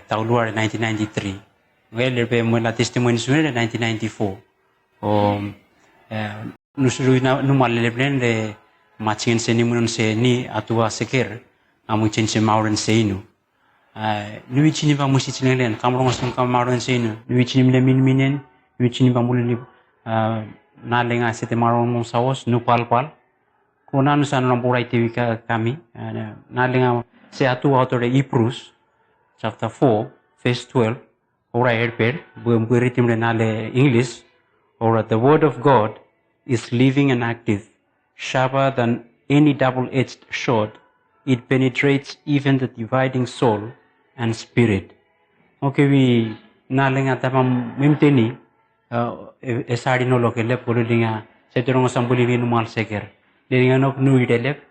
Tahun luar 1993. Lebih mula testimoni sebenarnya 1994. Nusuru numal lebih le macingen seni munun se ni atua seker amu cense mauren se inu. Nui chini ba musi chilelen kamrong sum kam mauren se inu. Nui chini le min minen, nui chini ba mulini na lenga sete marong mong saos nu pal. Kona nusan rampurai tiwi kami na lenga se atua autore Iprus chapter 4 verse 12 ora herper bumbuiritim nale English or the word of God is living and active, sharper than any double-edged sword. It penetrates even the dividing soul and spirit. Okay, we nalenga tapam mimteni esari no lokele pululinga setorong sambuli ni numal seker. Linga nok nui delep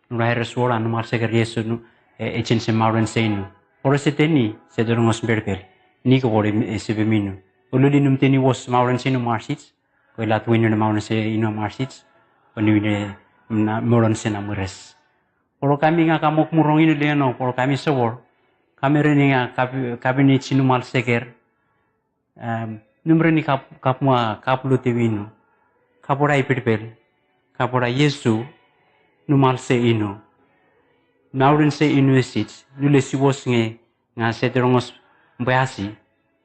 nurai sword numal seker Yesu nu echen se mauren seinu. Ora seteni setorong osberpel. Ni ko ore sebeminu. Ululi numteni was mauren seinu marsits. Ko lat winner mauren se ino marsits. Panuine na moron se na mures. Poro kami nga kamok murong ino leno poro kami sewor. Kami reni nga kabini chinu mal seker. Numre ni kapma kaplu tewinu. Kapora ipirpel. Kapora Yesu numal se ino. Mauren se ino esits. Nule si was nga seterongos mbayasi.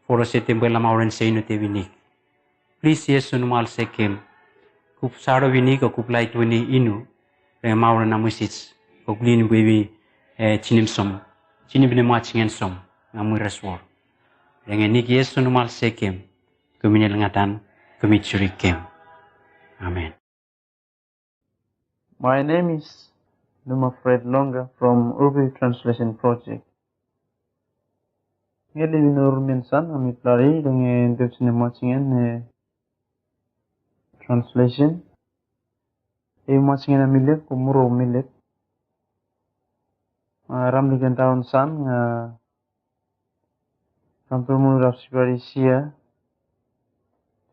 Poro se tembela mauren se ino tewinik. Please Yesu numal se kem. Kup saro winik o kup light wini inu. Renga mauren na musits. Kuklini bwewi chinim som. Chinim bine machingen som. Nga mureswar. Renga nik Yesu numal se kem. Kumini langatan. Kumichuri kem. Amen. My name is Numa Fred Longa from Uripiv Translation Project. Ngeli minur minsan ami plari dengan dewchine machingen translation. Machingen amile kumuro milet. Ramli tahun san Rampur munur February sia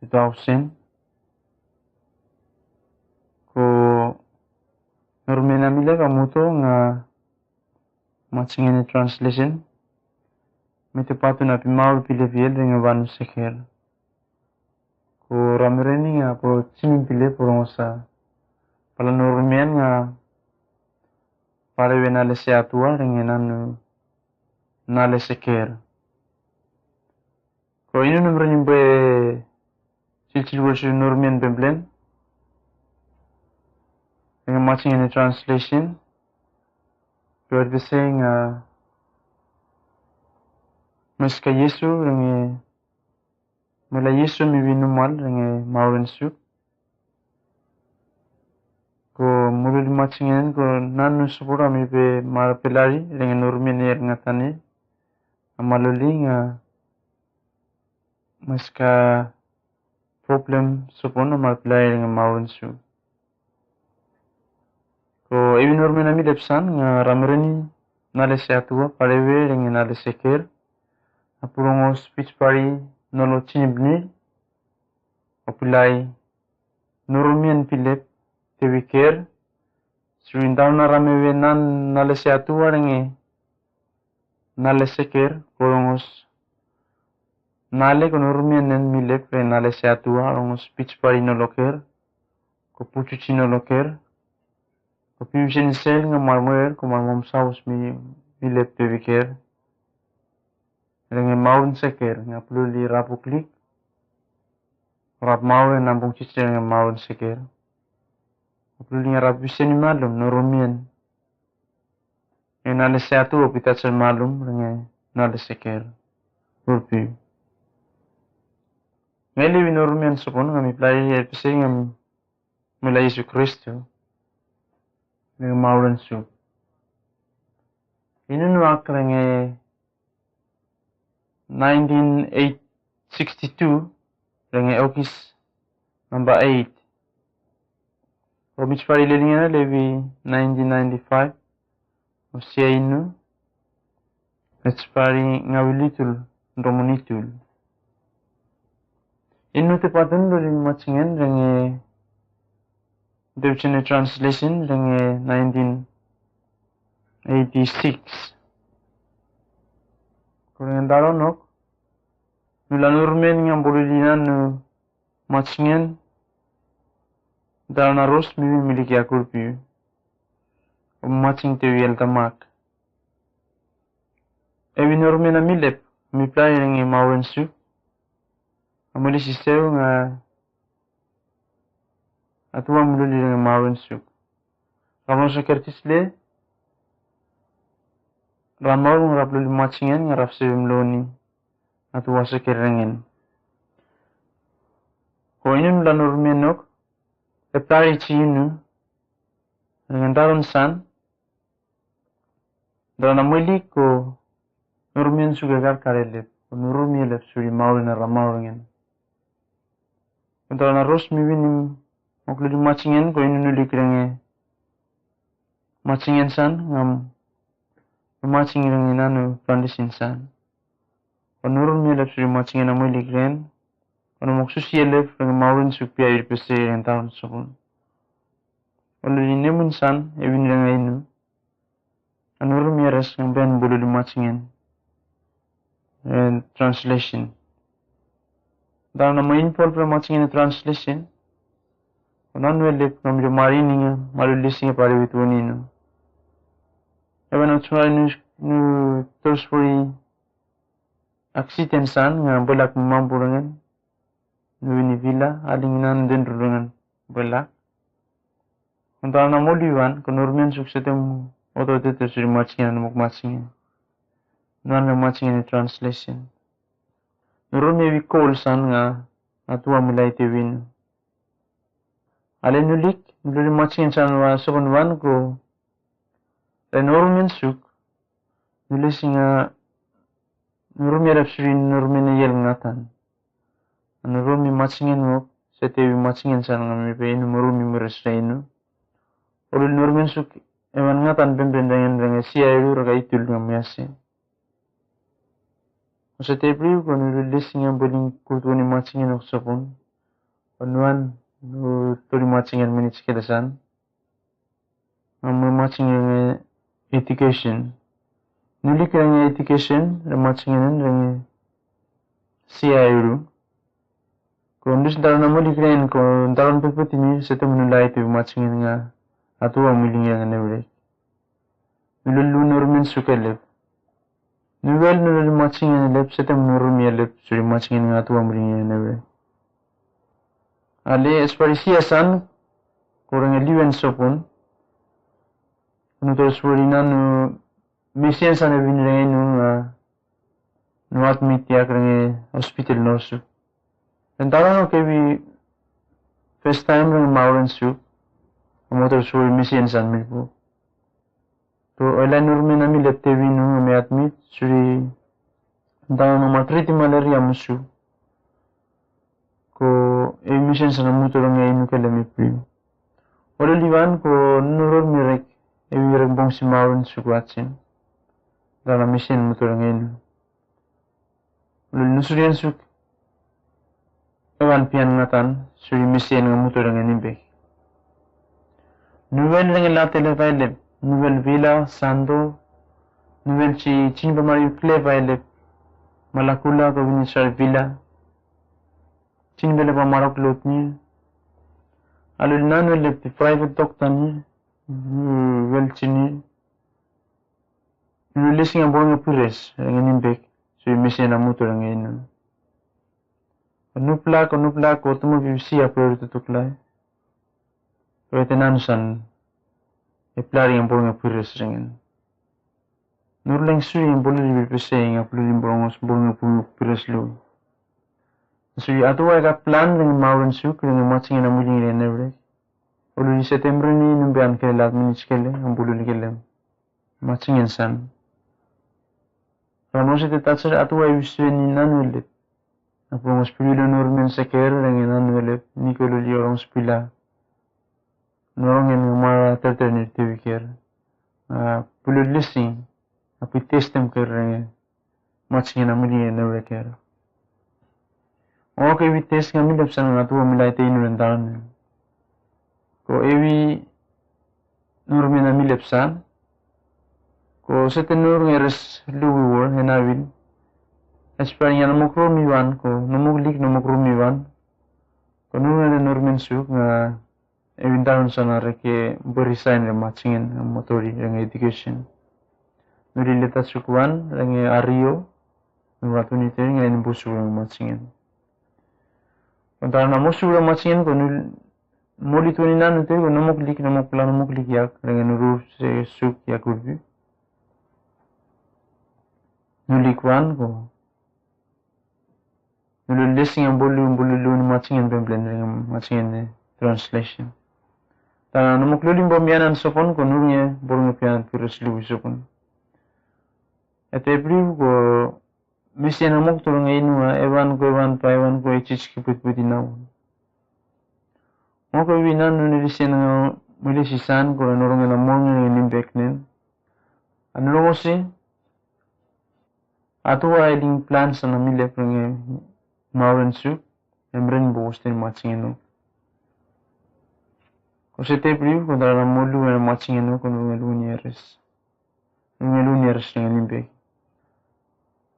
2000 ko Normena mile kamuto nga machingen translation. Mete patu na pimaul pile viel dengan Vanu seker. Ko ramireni nga po chimin pile porongosa. Pala normen nga parewe nale se atua dengan anu nale seker. Ko inu numero nimbe silsil versi normen bemblen. Dengan machingen translation. Ko advise nga Meska Yesu rengi mula Yesu mi winumal rengi mauren su. Ko mulu machingen ko nanu supura mi be mar pelari rengi normeni ngatani. Amaluli nga meska problem supon mal play dengan mauren su. Ko evi norme nami lepsan nga ramreni nale se atua parewe dengan nale seker. Apurong speech pari nolo chinibni. Apulai Nurumian Philip tewiker. Surindana ramewe nan nale se atua dengan nale seker. Porongos nale ko Nurumian nen milep re nale se atua rongos speech pari noloker. Ko pucuci noloker. Piusen sel nga marmoer ko marmom saus milep tewiker. Dengan maun seker nga pluli rapu klik. Rap maun nampung cicer dengan maun seker. Pluli nga rapu seni malum Nurumian. Nga nale se atua pita ser malum dengan nale seker. Uripiv. Ngeli Nurumian supon nga mi play epise nga mula Yesu Kristo. Dengan mauren su. Inun wakra nga 1962 dengan okis number 8. Romich pari lelinga levi 1995. Usia inu. It's pari ngawilitul romonitul. Inu tepatun lulin macingen dengan Dutch translation dengan 1986. Kurang daronok nula Nurmen yang bolidinan nu macingen darana ros miliki akurpi. Macing tewiel tamak. Evi Nurmen milep mi play dengan mauren su. Amuli sisew nga atua mululi dengan mauren su. Ramon sekertisle Ramau ngarap luli macingen ngarap sebelum loni atua sekerengen. Ko ini nula Nurmenok eptari cinu dengan daron san darana muli ko Nurmen sugagar karelep ko Nurmelep suri mauren ramaurengen. Darana ros miwinim okludi macingen ko ini nuli kerenge macingen san ngam macing yang inanu pandis insan. Onurun milep suri macing yang amui ligren. Ono moksus yelep dengan maurin supia irpese yang tahun sebelum. Ono linemun san evin yang inu. Onurun miras yang ben bulu di macingen. Translation. Dalam nama info per macingen translation. Onan welep ngambil marini nga malulisi nga pari witu nino. Ewan utswai nu terus puri aksiten san nga bolak mampurangan nu ini villa alinginan dentro dengan bolak. Untuk anak moliwan Nurmen suksetem oto tete suri macingen muk macingen. Nuan macingen translation. Nurmen vi call san nga atua milai tewin. Ale nulik nuli macingen san wa sokon wan ko Nurmen suk nulis nga Nurmen suri Nurmen yel ngatan. Nurmen macingen mo setewi macingen san nga mi pe inu Nurmen mures reinu. Olu Nurmen suk ewan ngatan pembendangan dengan siairu raga itul nga miase. Setewi ko nulis nga boling kutuni macingen ok sapon. Panuan tuli macingen menit sekedasan. Nga macingen education. Nulik nga education, macingen nga siairu. Kung dus daron na mulik rin, kung daron pagpatini, sa tamunulay ito macingen nga atua muling nga nevrek. Nululu Nurmen sukalip. Nuwel nululu macingen lep, sa tamunurun yalip, suri macingen nga atua muling nga nevrek. Ale, esparisiasan, kurang liwen sopon, Nutor surinan nu misian sana binreng nu admit ya krengi hospital norsu. Entara no kebi first time reng mauren su. Motor suri misian san milpo. To ela Nurmen ami lepte vinu me admit suri entara no matriti malaria musu. Ko mission sana muturang inu kele mi pri. Olo liwan ko nurur mirek wirek bong si maun sukwatsin. Dalam mission muturang inu. Olo nusurian suk ewan pian ngatan suri mission ng muturang inu. Nouvelle dengan la tele nouvelle villa sando nouvelle ci pamari kle vaile malakula ko vinisar villa cin bele pamarok lotni alul nan wele private doctor ni wel cini nu lising abong pures ngin bek so mission amuto ngin nupla ko tumo bisi apro tutuklai Retenansan eplari yang bolong pures ringen. Nurleng suri yang bolong berpesing aplu yang bolong pures lu. Suri atua ega plan dengan mauran suk dengan macing yang namujing dengan nevrek. Ulu di September ni numbian ke lat minit kele ang bulu kelem. Macing insan. Ramos itu tatsar atua isu ni nanulet. Apa ngospilo nurmen seker dengan nanulet nikolo li orang spila. Norong yang mara tertenir tiwikir, pulut listing, api testem kerenge, macam yang namanya neverker. Oke, evi test kami dapat sana ngatu milai te inu rentan. Ko evi normen kami lepsan, ko seten norong eres lugu war henawil. Espanya namuk romiwan ko namuk romiwan, ko normen suk nga Evintaron sana reke berisain re macingin motori renge education. Nuri letat sukuan renge ario Vanuatu ni te ngai busu renge macingin. Antara namo su renge macingin ko moli tu ni nanu te ko namok lik yak renge nuru se suk yak urbi. Nulikwan ko nulu lising ang bolu ni macingin bemblen renge macingin translation. Ta namuk lulim bombianan sopon ko nurnya borong pian virus lu sopon. Ete brief ko misi namuk turang inu evan ko ichich ki put inaw. Moko winan nunilisi na milisisan ko nurong na morning nimbek nen. Ano si atu iding plans na milep ng mauran su emren bostin macingino. Kasi te priu ko dara molu na matching no ko ngelunieres ng limbe.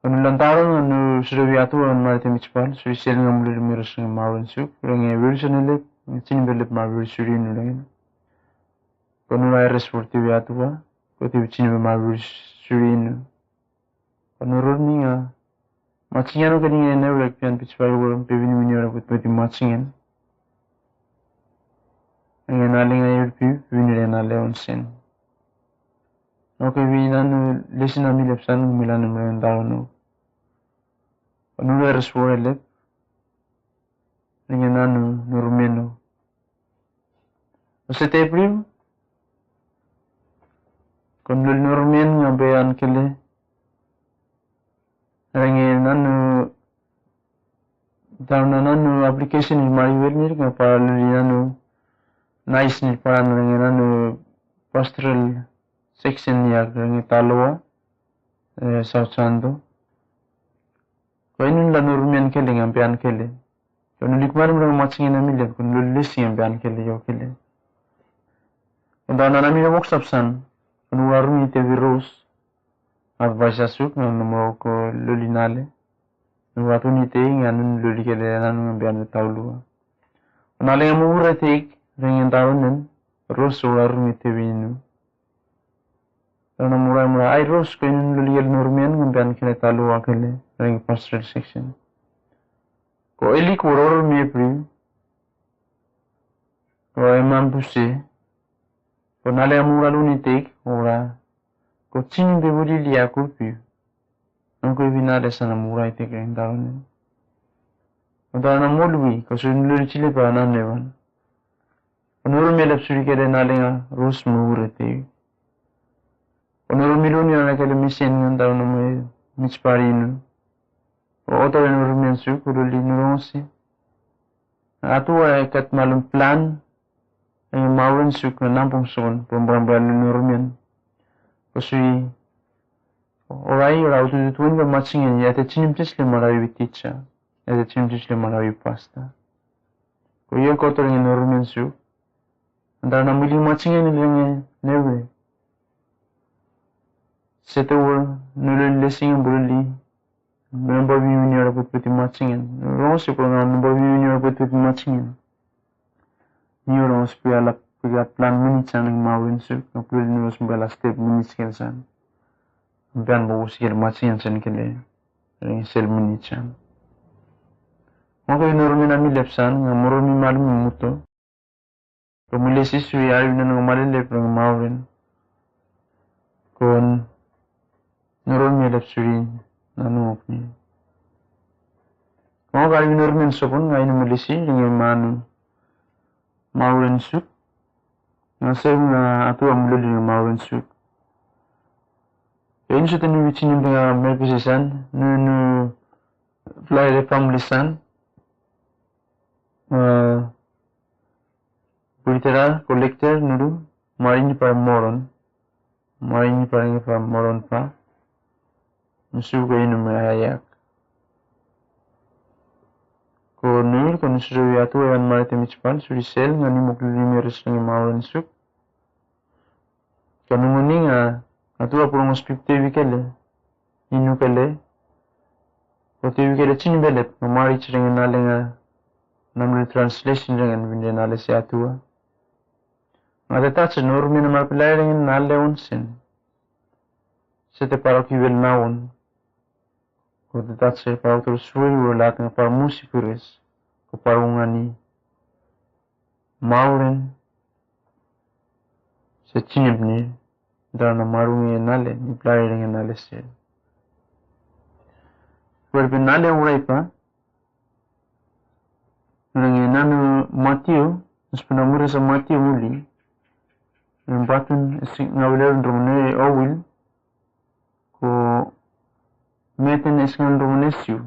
Kono lantaron no sreviatu an marte michpal so sel ng molu miros ng maron su ng version ele tin belep marvel suri no lang. Kono la resporti viatu ba ko te tin be marvel suri no. Kono rodninga matching no kani ne rek pian pichpal wo pevini minora put matching Ang naling ay Uripiv, winire na leonsin. Okay, winan listen na milepsan milan ng tao no. Panuleres for elep. Ringen na normeno. Kasi teprim. Kung normen nga bayan kele. Ringen na application ni mariwel nir nga para lulina nice ni parang ng pastoral section niya ng Taloa South Sando. Kaya nun la normian kele ng ampian kele. Kaya nulikmar mo ng matchingin na milip kung lulis yung ampian kele yung kele. Kung daw na namin na moksapsan kung warung ite virus advice asuk ng numero ko lulinale. Nung watu nite nga nun luli kele na ng ampian na Taloa. Kung nalang ang mura take Dengan tahunan, ros ular mite vinu. Karena murah ay ros ko yung luliyal normian ngambian kina talo akale ring pastoral section. Ko eli kuror mi pri. Ko emam pusi. Ko nale mura lunitek ora. Ko chin bebuli liya ko pi. Ang ko vinale sana mura ite kaya tahunan. Ko na molwi ko sunlul chile pa nanevan. Onur melap suri kede nalinga rus muurete. Onur miluni na kele mission ng tao na may michparino. O oto onur mensu kululi nuronsi. Atua kat malum plan ang mauran suk na nampung son pemberan nurumian. Pasui orai ora utu tuan ga matching ya te chinim tisle marawi teacher. Ya te chinim tisle marawi pasta. Ko yo ko to nurumian suk. Andar na mili matching ni never. Setor nulul lesing bulli. Number view ni ora put matching. Rong se program number view ni ora put matching. Ni ora spiala piga plan mini chanang maurin suk. Kapul ni ora spiala step mini skelsan. Dan bawa sikit matching san kele. Ring sel mini chan. Maka normi nami lepsan ngamurumi malum muto. Pemilih siswi ari na ngamalin lep ng maurin. Kon normi lepsurin nanu okni. Kung kari normi sopon ngayon milisi dengan manu maurin suk. Ngasem na atu amulil dengan maurin suk. Ini sudah ni bicin dengan merpesisan nu fly le pamlisan. Literal collector nuru marini para moron pa nusu ko inu mahayak ko nur ko nusu yatu evan marite michpal suri sel ngani mukli meres ngi moron suk kanu muninga atu apurong hospital vikele inu kele ko vikele chini belet mari chrenga nalenga namre translation dengan binde nale se atua ada touch normi na mapilay dengan nale onsen sete para kivel naon ko de touch para outro suoi ulat ng para musikures ko parungani mauren se chinibni dana marungi nale ni play dengan nale se Perbe nale urai pa Nang nanu Matthew, sebenarnya sa Matthew muli, yung batun ngawala romane awil, ko meten eskan romanesyo.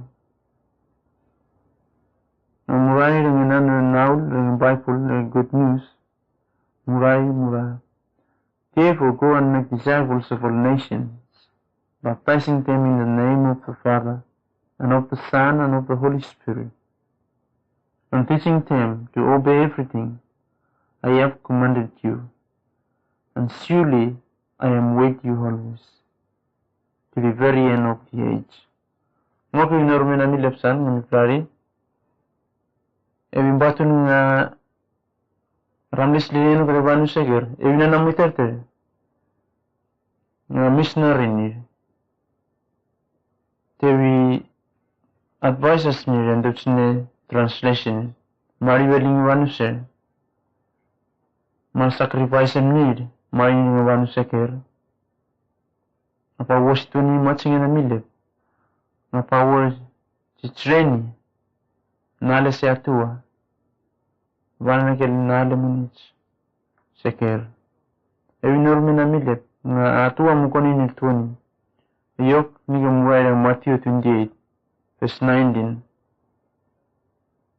Nang murai dengan nanu naul dengan Bible dengan good news, murai. Therefore go and make disciples of all nations, baptizing them in the name of the Father, and of the Son, and of the Holy Spirit. And teaching them to obey everything I have commanded you, and surely I am with you always, to the very end of the age. Mga pinorme na nilapsan, mga klari, ebin batun nga ramlis lilino kada banu seger, ebin na namiterte, nga missionary ni, tewi advises ni rendo chine translation mari weling wanuse mal sacrifice need mari ni wanuse ker apa wastu ni matching na mile apa was training nale se atua wana kel nale munich seker enorme na mile na atua mukoni ni tuani yok ni gamuai Matthew 28 verse 19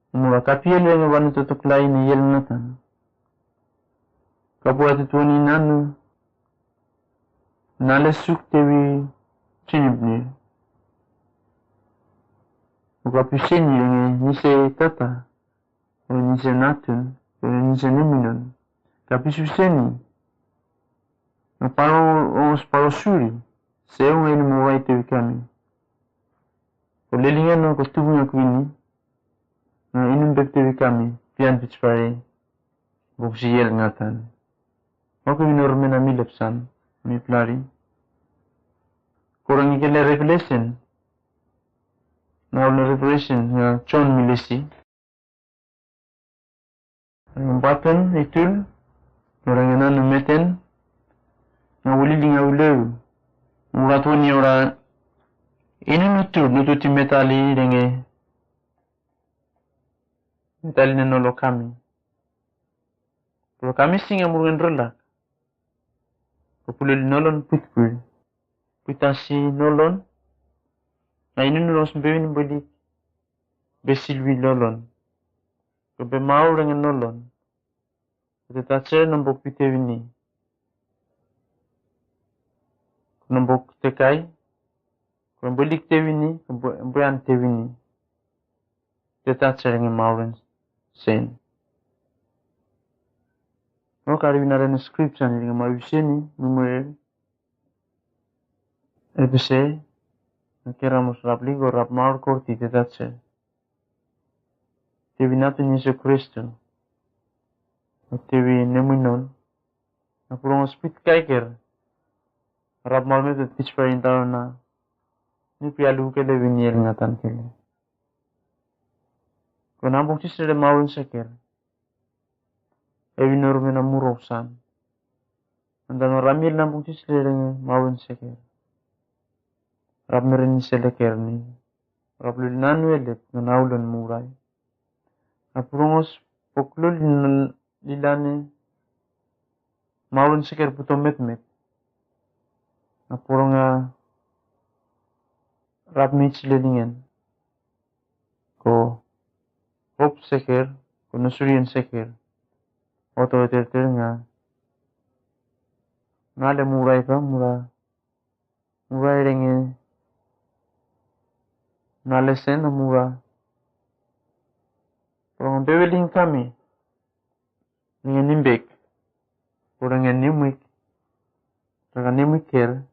Mura kapiel yang wanu tutuk lain yel natan. Kapua tutuani nanu. Nale suk tewi chinibni. Muka piseni yang nise tata. Nise natun. Nise neminon. Kapi suseni. Paro suri. Seung ini muwai tewi kami. Lelingan no kostubunya kuini. Inum bektewi kami, pian pichpare, buksiyel ngatan. Ako minorme na milepsan, mi plari. Kurang ikele revelation. Na revelation nga John milisi. Ang batan itul, kurang ina numeten, nga ulili nga ulew. Murato ni ora, inunutur, nututi metali denge, Dali na nolo kami. Pero kami singa murgen relak. Populil nolon putpul. Putasi nolon. Na inu nolon sembewin balik. Besilwi nolon. ko be mau dengan nolon. Te tache nombok pite wini. Nombok te kai. Ko belik te wini, ko bean te wini. Te tache dengan mau sen. No kari wina rena scripture dengan mau viseni numero. Ebise. Kera mus rapli go rap mau korti te tache. Te winatu Yesu Kristo. TV nemuinon. Napurong speed kaiker. Rap mal me te pitch perintah na. Ni pialu ke le winier ngatan ke le. Ko nampong cisre maun seker. Evinor me na murosan. Andang ramil nampong cisre maun seker. Rap merini seleker ni. Rap lulinu elet nanaulon murai. Napurong poklul lilane maulun seker puto met. Napurong rap mich lelingen. Ko hop seker, ko nusurian seker. Oto eter nga. Ngale murai ka murai renge. Ngale sen na murai. Orang beweling kami. Dengan nimbek. Orang yang nimik. Orang nimik ker.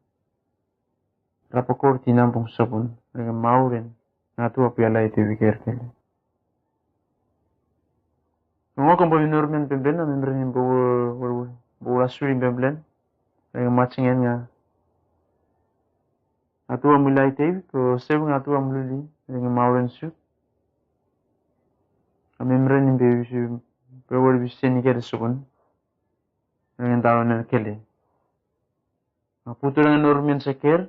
Rapakor tinampong sabun. Dengan mauren. Natu apiala itu wiker kele. Ngokong paminurmen pemblen. Amimrenin bawa surin pemblen. Dengan macingen nga. Natu amulai tevi. Ko sebu natu amulili. Dengan mauren su. Amimrenin bewisu. Bewar bisa ni kere sukun dengan tawanan kele. Putu dengan normian seker,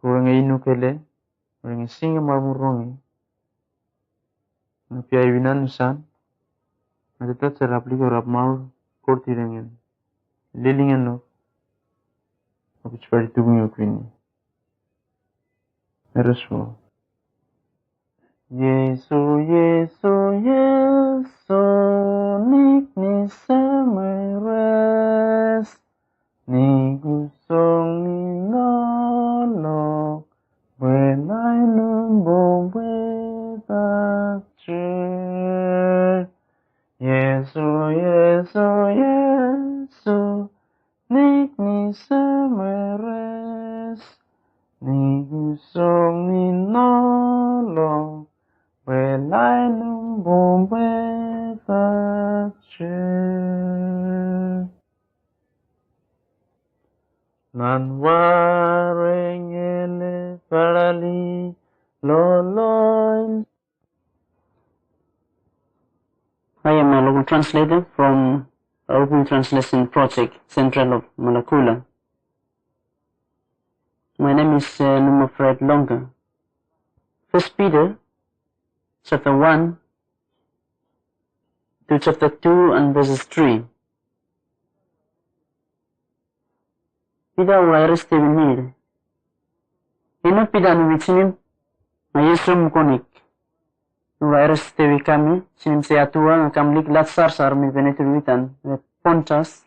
kurang inu kele, kurang singa marmurongi. Napiai winan nusan, ada tak serapli korap mau korti dengan lilingan no. Aku cepat ditunggu kini. Eroswo. Yesu, Yesu, Yesu, nikni semeres, ni gusong ni nolok, benai numbong betacer. Yesu, Yesu, Yesu, nikni semeres, ni gusong ni nolok, belai numbong betacer. Nan wareng ele parali loloin. I am a local translator from Open Translation Project, Central of Malakula. My name is Numa Fred Longa. 1 Peter chapter 1 to chapter 2 and verses 3. Pida virus te venir. Ino pida no vichinim na Yesu mkonik. Virus te kami sinim se atua ng kamlik latsar sar mi venetruitan Pontas,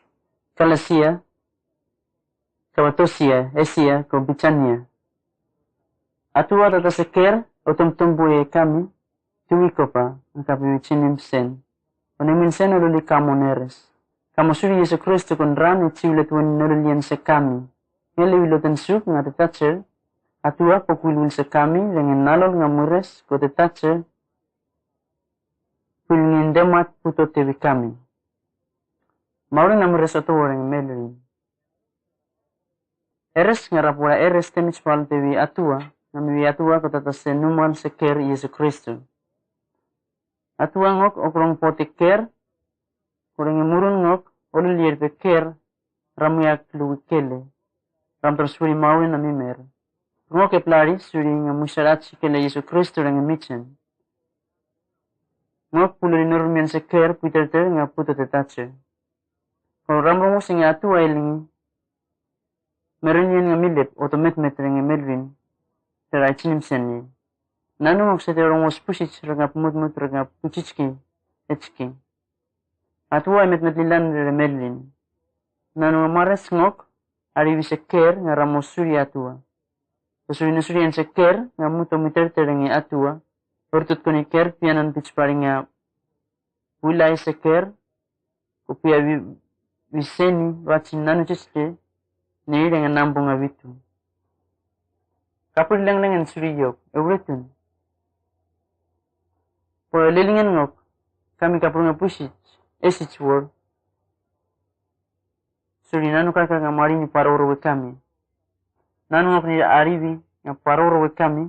Galacia, Cappadocia, Asia, Bithynia. Atua tata seker otumtumbuye kami tuwiko pa ang kapiwichinim sen. Onimin sen oluli kamoneres. Kamusuri Yesu Kristo kundran itsiulet wen nolilian se kami. Ngeli wiloten suk nga tetacher. Atua pokwilwil se kami dengan nalol nga mures ko tetacher. Pilngin demat puto tewi kami. Maurin na mures ato orang melrin. Eres nga rapura eres temis pal tewi atua. Namiwi atua ko tatase numan se ker Yesu Kristo. Atua ngok okrong pote ker. Kurang murun ngok olilier pe ker ramuyak luwikele. Ram tersuri maurin na mimer. Ngok e plari suri nga musyarat kele Yesu Kristo nga michen. Ngok pulo normian se ker puiterter nga puto tetache. Kung ramrong sing atua iling meron yan nga milip otomet nga melvin terai chinim senye. Nanungok sete orang was pusit ranga pumut ranga puchitski etski. Atua met lilan remelin. Nanung mares ngok ari bisa ker nga ramosuri atua. Pasuri nasuri an seker nga muto miterte rengi atua. Bertut koni ker pianan pitspari nga wilai seker kupia viseni wacin nanu ciste nei dengan nampung abitu. Kapur lengan suri yok euretun. Po lelingan ngok kami kapur nga pusit esich wor. Suri nanu kakak nga marini paroro kami. Nanu ngok ni arivi nga paroro kami.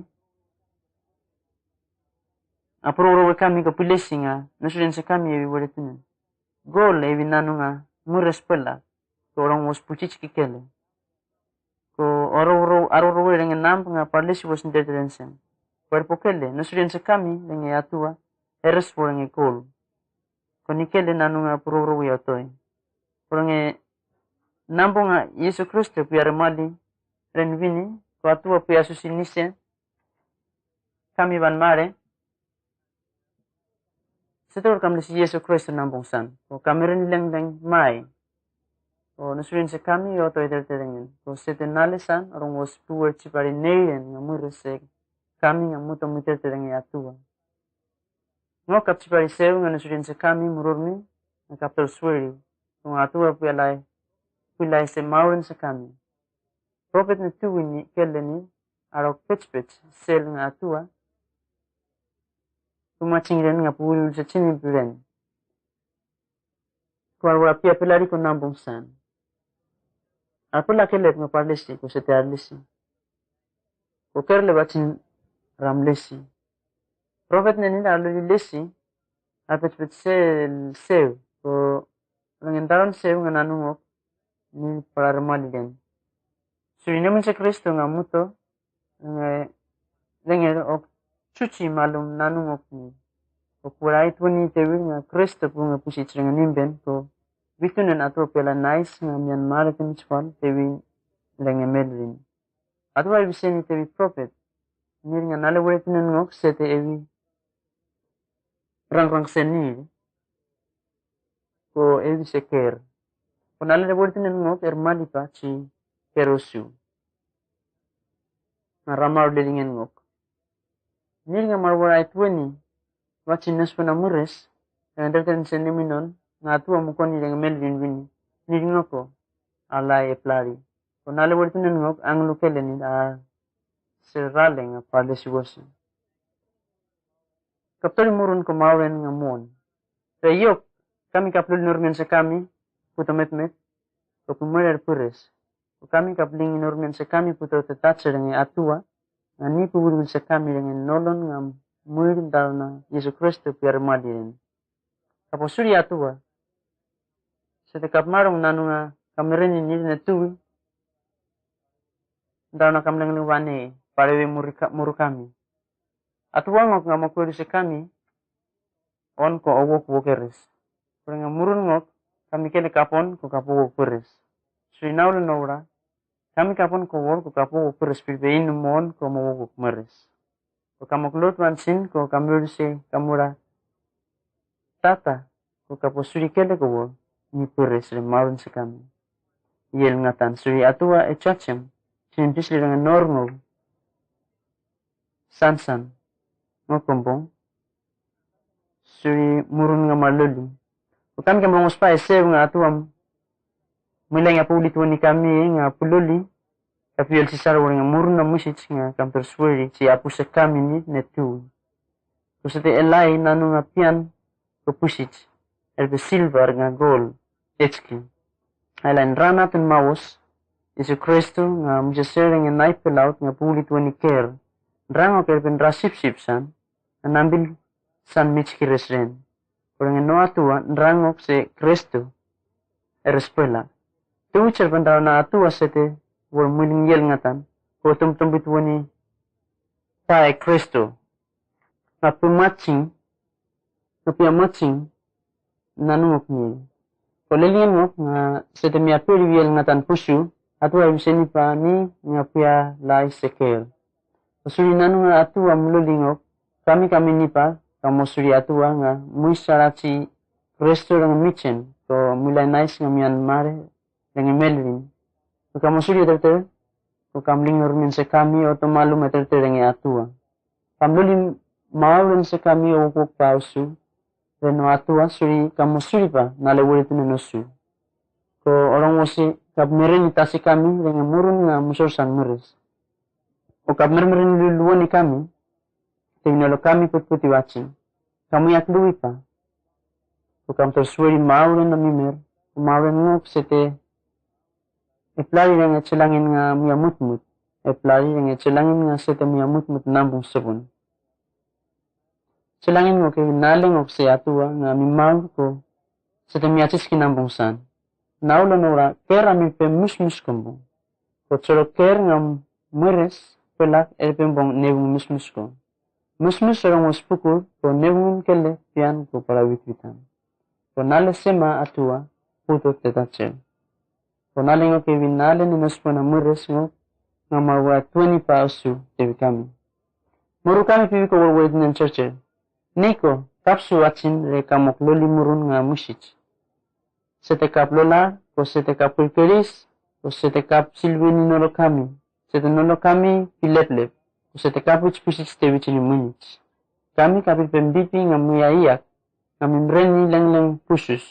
Paroro kami ko pilesi nga nasurin sa kami evi woretunan. Gol evi nanu nga mures pela ko orang was puchich kikele. Ko aroro dengan nam nga parlesi was intertensen. Perpokele nasurin sa kami dengan atua eres porang ekol. Ko nikele nanu nga paroro yatoy. Porang nampo nga Yesu Kristo piara mali renvini ko atua pia susinise kami ban mare setor kami si Yesu Kristo nampong san ko kami ren leng mai ko nasurin sa kami yo to iterterengin ko setenale san orang was puwer chipari neyen nga muresek kami nga muto miterterengin atua ngokap chipari sew nga nasurin sa kami mururni nga kaptor sweri ko atua pilai se maurin sa kami. Prophet na tuwi ni kele ni arok pech sel nga atua. Tumaching ren nga puwil sa chini ren. Kung wala pia pilari ko nambong san. Apula kelet nga parlesi ko sa tearlesi. Ko kerle bachin ramlesi. Prophet na nila aluli lesi. Apet sel sew. Ko langentaron sew nga nanungok. Ni para maligen. Suri naman sa Kristo nga muto nga lenger ok chuchi malum nanungok ni. O kurai tuni tewi nga Kristo po nga pusit nga nimben ko bitunan ato pela nice nga Myanmar kan chwan tewi lenge medlin. Ato ay biseni tewi prophet. Nir nga nalawet ngok sete ewi rang senir ko ewi seker. Kung nalalabortin ng ngok, ermali pa, si Kerosu. Nga ramar lilingan ngok. Nil nga marwara itweni, wacin nas pa na mures, nga datan sa niminon, nga atua mukon nila nga melvin wini. Nil ngoko, alay eplari. Kung nalalabortin ng ngok, ang lukele nila, serrale nga parle siwosi. Kaptoli murun ko mauren nga muon. Sa iyok, kami kaplul nurmen sa kami, puto met ko pumerer pures ko kami kapling normen sa kami puto tatatsa dengan atua nga ni puwul sa kami dengan nolon nga muirin dal na Yesu Kristo piar madirin kaposuri atua sa tekap marong nanu nga kami rin ni na tuwi dal na kami lang wane parewe muru kami atua ngok nga makuwil sa kami on ko awok wokeres pero nga murun ngok kami kele kapon ko kapo puris. Sui naula naura, kami kapon ko wor ko kapo puris pilbein numon ko mawuguk meres. Ko kamuklut wansin ko kamurse kamura tata ko kapo suri kele ko wor ni puris le maun sa kami. Yel ngatan suri atua e chachem sinimpis le dengan normal sansan ngokombong suri murun nga maluli. Kami kami menguspa ese nga atuam mulai nga pulit wani kami nga pululi tapi el sisar wani nga murun na musit nga kam tersweri si apu sa kami ni netu kusete elai nanu nga pian ko pusit el silver nga gold etski ailan rana ten mawos Yesu Kristo nga mjasere nga naipelaut nga pulit wani ker rango kerpen rasip san nambil san mitski resren Orang yang no atua rangok se Kristo erespuela. Tu cer bandar na atua sete wor muling yel ngatan ko tum bitwani tae Kristo. Na pumatching nanungok ni. Ko lelian ngok nga sete mi apiri yel ngatan pusu atua biseni pa ni nga pia lai seker. Suri nanu nga atua mululingok, kami nipa, kamo suri atua nga muisarachi resto nga michen, ko mulai nais nga Myanmar, nga Melvin. Kamo suri terter, ko kamlingor min se kami o tomalum terter nga atua. Kamluli mauren se kami o ukuk pausu, reno atua suri kamo suri pa, nalewuri tunenosu. Ko orang wasi kap merini tasi kami, nga murun nga musorsan muris. O kap merini luluan ni kami, tingalo kami putputi wacin. Kamu yak lui pa. O kam tersuari mauren na mimer, o mauren ngop sete eplari nga celangin nga miyamutmut, eplari nga celangin nga sete miyamutmut nambung sabun. Celangin ngo kay naleng ok se atua nga mimaur ko sete miyacis kinambung san. Naulo nora kera mi pe musmus kumbong. Ko coro ker nga mures pelak pembong nebung musmus ko. Musmus orang waspukur ko nebung kele pian ko para witwitan. Ko nale sema atua puto tetacel. Ko nale ngo kevin nale ni naspo na mures ngo nga mawa 20 pa asu tevi kami. Muru kami piwi ko wawed ng church. Niko kapsu wacin re kamok loli murun nga musich. Sete kap lola, ko sete kap pulperis, ko sete kap silvini nolo kami, sete nolo kami pileplep, ko sete kap wich pisich te wich ni munich. Kami kapil pembipi nga muyaiyak, nga mimreni lang pusus,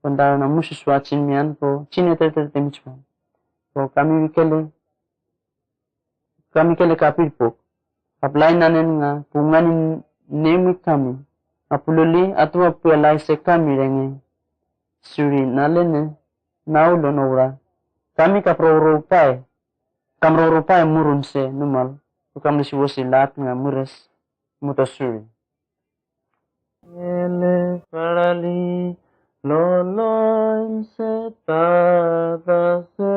kondaro na musus wacin mian ko chineter temichpan. Ko kami kele kapil pok, kaplain nanen nga punganin nemik kami, apululi atwa puyalay se kami renge. Suri nalene naulo nora kami kamrorupay murun se numal kami siwasi lahat nga mures mutasuri ele parali loloin se tatase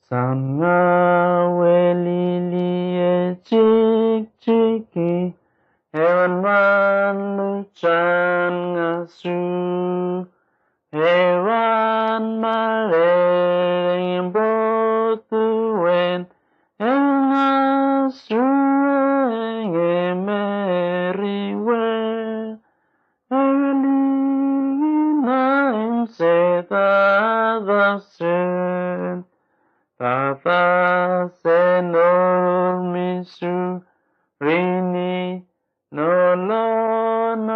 sanga welili e chiki hewan manuchan ngasu hewan mareng botuen engasureng emeriwe evelina ensetadasen tatasen ormisu rini nolong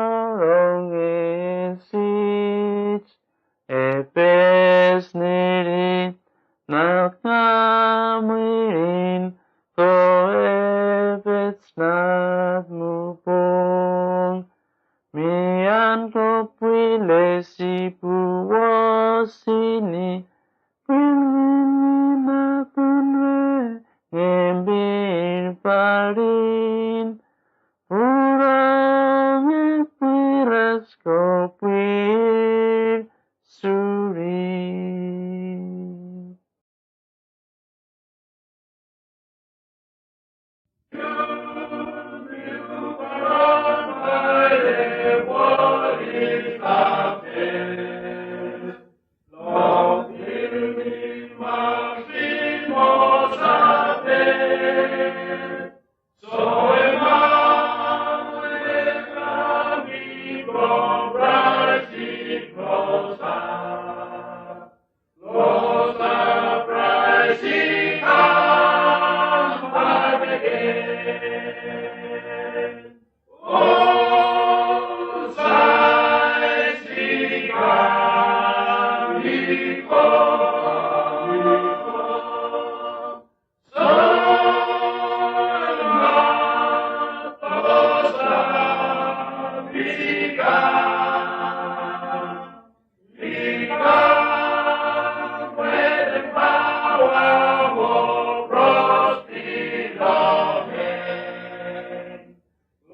esich epes nirin nakamirin ko epes natmupong mian ko pwile si puwasini pwilini natunwe ngembir parin Urang epiras kopir suri.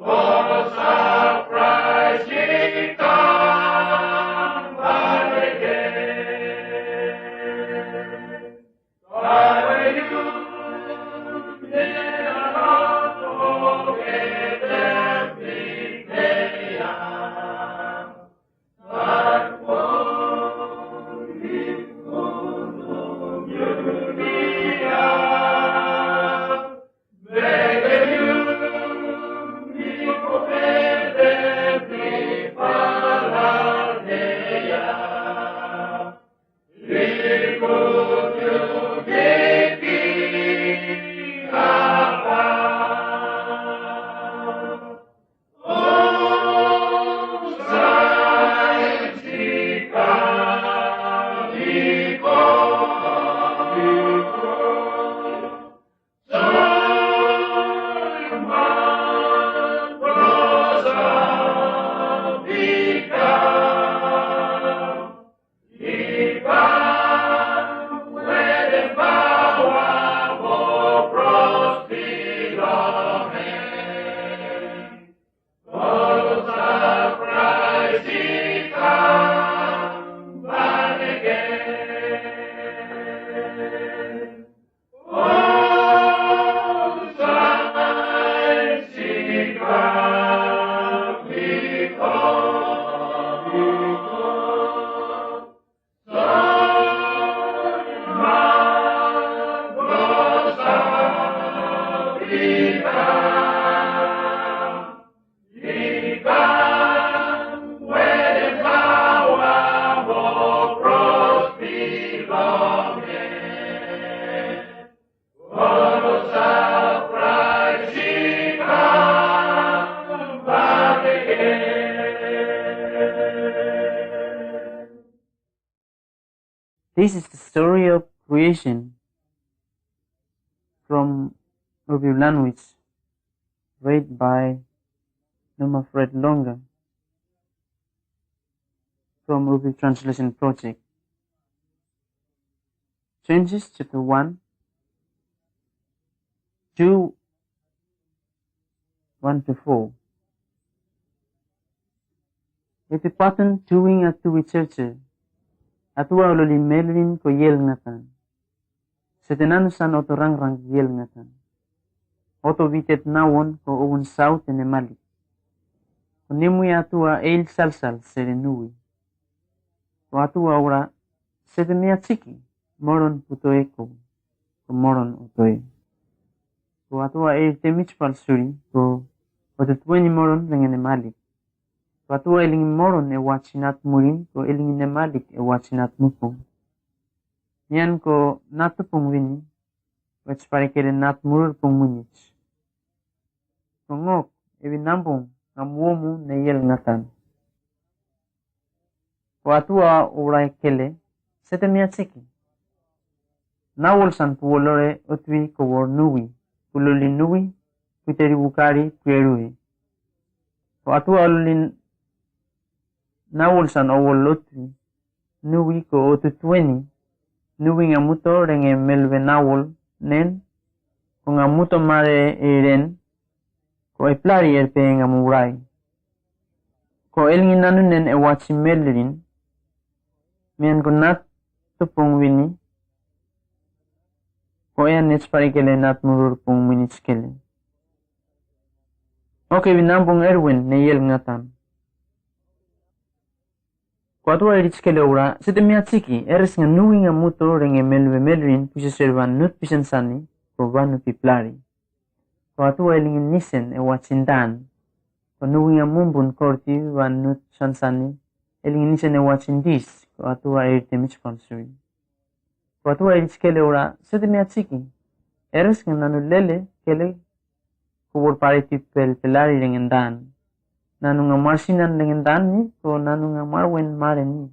Los This is the story of creation from Uripiv language, read by Noma Fred Longa from Uripiv Translation Project. Genesis chapter 1, 2, 1 to 4. Iti pattern tuwing at tuwi church. Atua ololi melrin ko yel ngatan. Setenanusan otorang-rang yel ngatan. Oto vitet nawon ko uun saut ene malik. Onimui atua eil salsal serenui. Ko atua ora setemea chiki moron putoe ko moron utoe. Ko atua eil temichpal suri ko otutueni moron rengene malik. Patua eling moron e wachinat murin ko eling malik e wachinat mupong. Nian ko natupong wini, wach parekele nat murur pong munich. Kongok ewi nambong ngamuomu ne yel ngatan. Ko atua urai kele setemia chiki. Nawol san puolore otwi ko wor nuwi, puloli nuwi, puteri bukari puerui. Ko atua ololin Nawol san awol lotwi, nuwi ko otutueni, nuwi ngamuto renge melwe nawol nen, ko ngamuto mare eren, ko eplari erpe ngamurai. Ko elngi nanunen e wachi melrin, mian ko nat tupong wini, ko ean netsparikele nat murur pong minitskele. Oke winambong erwen ne yel ngatan. Ko atua eritskele ora, setemia chiki, eres nga nuwi nga muto renge melwe melrin pusa servan nut pisan sani, ko vanu piplari. Ko atua elingin nisen e wachindan, ko nuwi nga mumbun korti van nut sansani, elingin nisen e wachindis, ko atua eritemich palsui. Ko atua eritskele ora, setemia chiki, eres nga nanulele kele kubur pariti pelari rengen dan. Nanu nga marsinan dengan dani, ko nanu nga marwen mareni.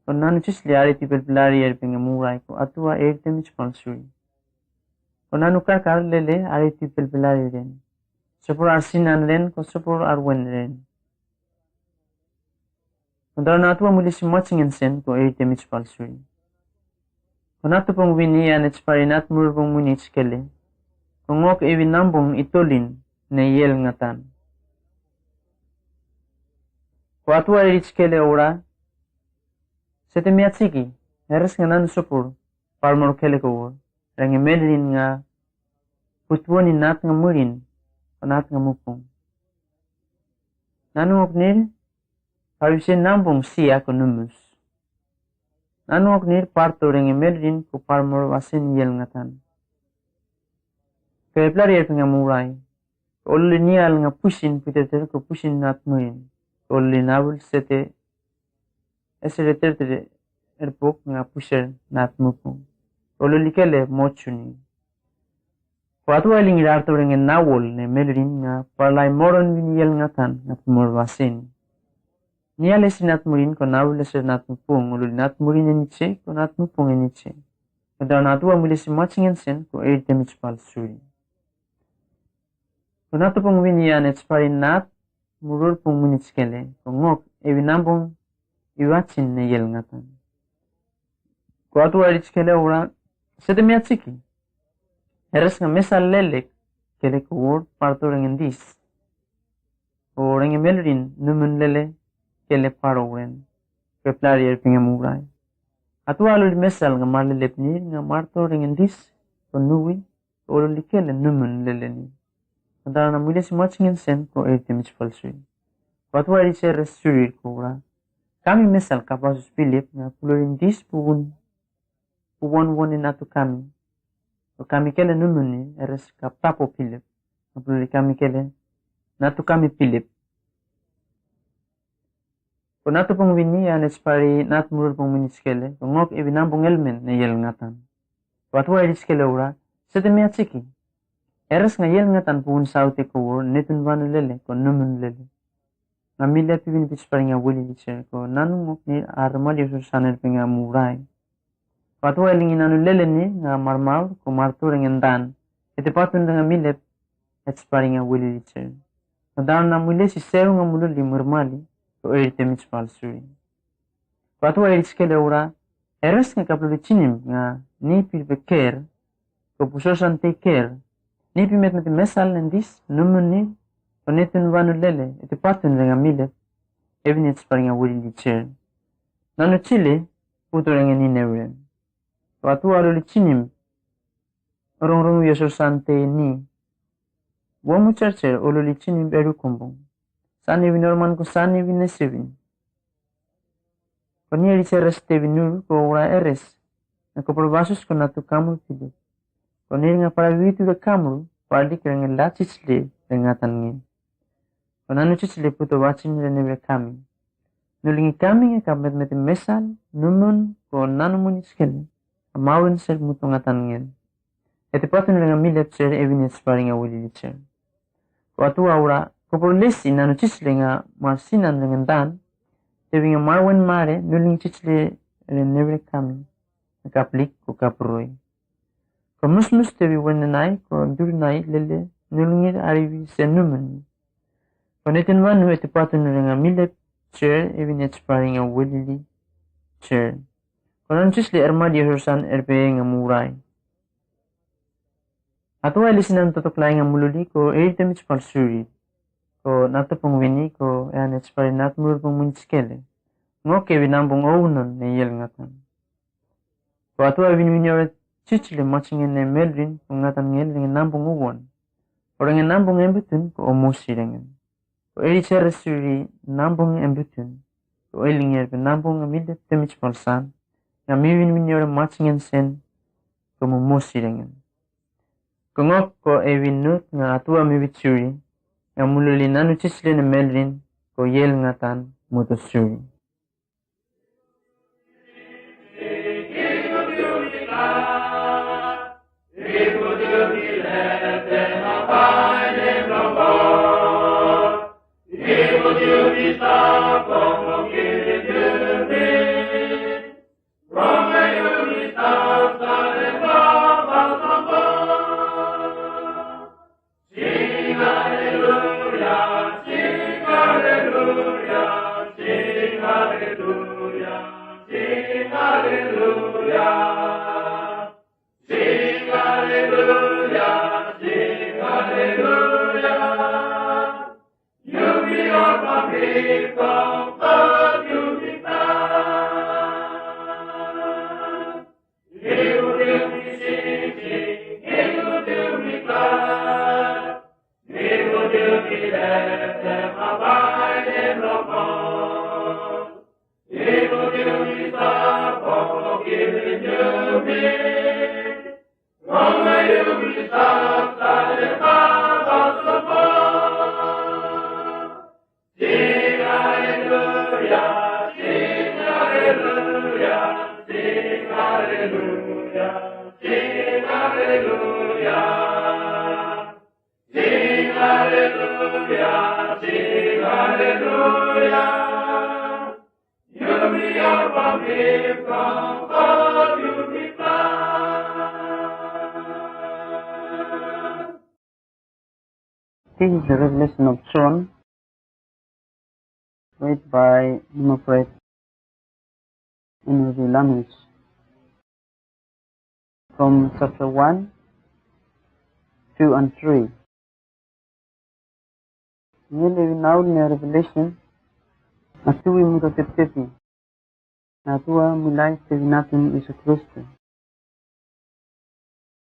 Ko nanu chisli ari tipel pilari er penga murai, ko atua ertemich palsui. Ko nanu kakar lele ari tipel pilari ren. Sopor arsinan ren, ko sopor arwen ren. Ko darana atua mulisi matchingen sen, ko ertemich palsui. Ko natu pong wini anets parinat murpong munich kele. Ko ngok ewi nambong itolin ne yel ngatan. Ko atua eritskele ora, setemia chiki, eres nga nanu sopur, parmor kele ko renge melrin nga putwoni nat nga murin, o nat nga mupong. Nanu oknir, parwise nambong siya ko numus. Nanu oknir parto renge melrin ko parmor wasin yel ngatan. Kaya plari nga murai, ko oluli nial nga pusin piteter ko pusin nat murin. Olli nabul sete eseretere erpok nga pusher nat mupong. Olli kele mochuni. Ko atua eling irarto renge nawol ne melrin nga parlay moron winiel ngatan nga pumorwasin. Niale sinat murin ko nawol eser nat mupong, olli nat murin eniche ko nat mupong eniche. Ko daw natua muli si matchingen sen ko eritemich palsuri. Ko natupong winian etsparin nat murur pong munitskele, ko ngok ewi nambong iwachin ne yel ngatan. Ko atua eritskele ora, setemia chiki. Eres nga mesal lelek, kele ko word parto rengen dis. O renge melrin numun lele, kele paro ren, ke plari erpinga murai. Atua alul mesal nga marlelep nir, nga marto rengen dis, ko nuwi, ko oluli kele numun lele ni. Kadang muli si matchingen sen ko eritemich palsui. Watua eritse resurir ko ora. Kami mesal kapasus Philip nga pulurin dis pugun woni natu kami. Ko kami kele numuni eres kapapo Philip. Apalagi kami kele. Natu kami Philip. Ko natu pong wini ya nespari nat murur pong wini skele. Ko ngok ibinam pong elmen na yel ngatan. Watu wa skele ura. Setemi atsiki. Eres nga yel ngatan pun saute ko wor netun vanu lele ko numun lele. Nga milya pibin pispari nga wuli dice ko nanu ngok ni arma di saner penga murai. Watu wa lingi nanu lele ni nga marmal ko martu rengendan. Ete patun nga milep et spari nga wuli dice. Nadaan na mule si seru nga mulu li murmali ko erite mispal suri. Watu wa skele ura. Eres nga kaplu chinim nga ni pilbeker ko pusosan take care. Nipi met mesal nendis numuni onetun vanu lele ete patun renga milep evinet sparinga wuli di cher. Nanu chile puto renga ni nevren. Watu alu li chinim rong yosor sante ni. Wamu charcher olu li chinim beru kumbung. Sani vinorman ko sani vinesevin. Konia li ceres te vinur ko ura eres. Na ko probasus ko natu kamu pilip. Konir nga para witu da kamru, pali kira nga la cicile rengatan nge. Konanu cicile puto wacin renebe kami. Nulingi kami nga kapmet meti mesal, numun, ko nanu muni skele, amawin sel muto ngatan nge. Ete patun nga milep ser evinet spari nga wili dicer. Watu aura, kopor lesi nanu cicile nga marsinan rengendan, tewi nga marwen mare, nulingi cicile renebe kami, nakaplik ko kapuroi. Ko mus tewi wenenai ko durnai lele nulungir ariwi senumen. Ko netin wanu ete patun nga milep cher evinet spari nga wilili cher. Ko nanchis le armadi horsan erpe nga murai. Ato ay lisinan totoklay nga mululi ko eritemits palsuri. Ko nato pong wini ko eanet spari natmur pong munskele. Ngo kewi nambong ounon na yel ngatan. Ko ato ay winwinyoret Cicile matching ne melrin ko ngatan ngel dengan nambung uwan. Orang yang nambung embutun ko omosi dengan. Ko eri suri nambung embutun. Ko elinger pe nambung amide temich palsan. Nga miwin winyore matching sen ko momosi dengan. Ko ngok ko ewin nut nga atua miwitsuri. Nga mululi nanu Cicile ne melrin ko yel ngatan motosuri. This is the revelation of John, read by Nimopret in the language. From chapter 1, 2 and 3. Nearly now in the revelation, Natui Mutotepi, Natua Mulai Tevinatum Isu Christo.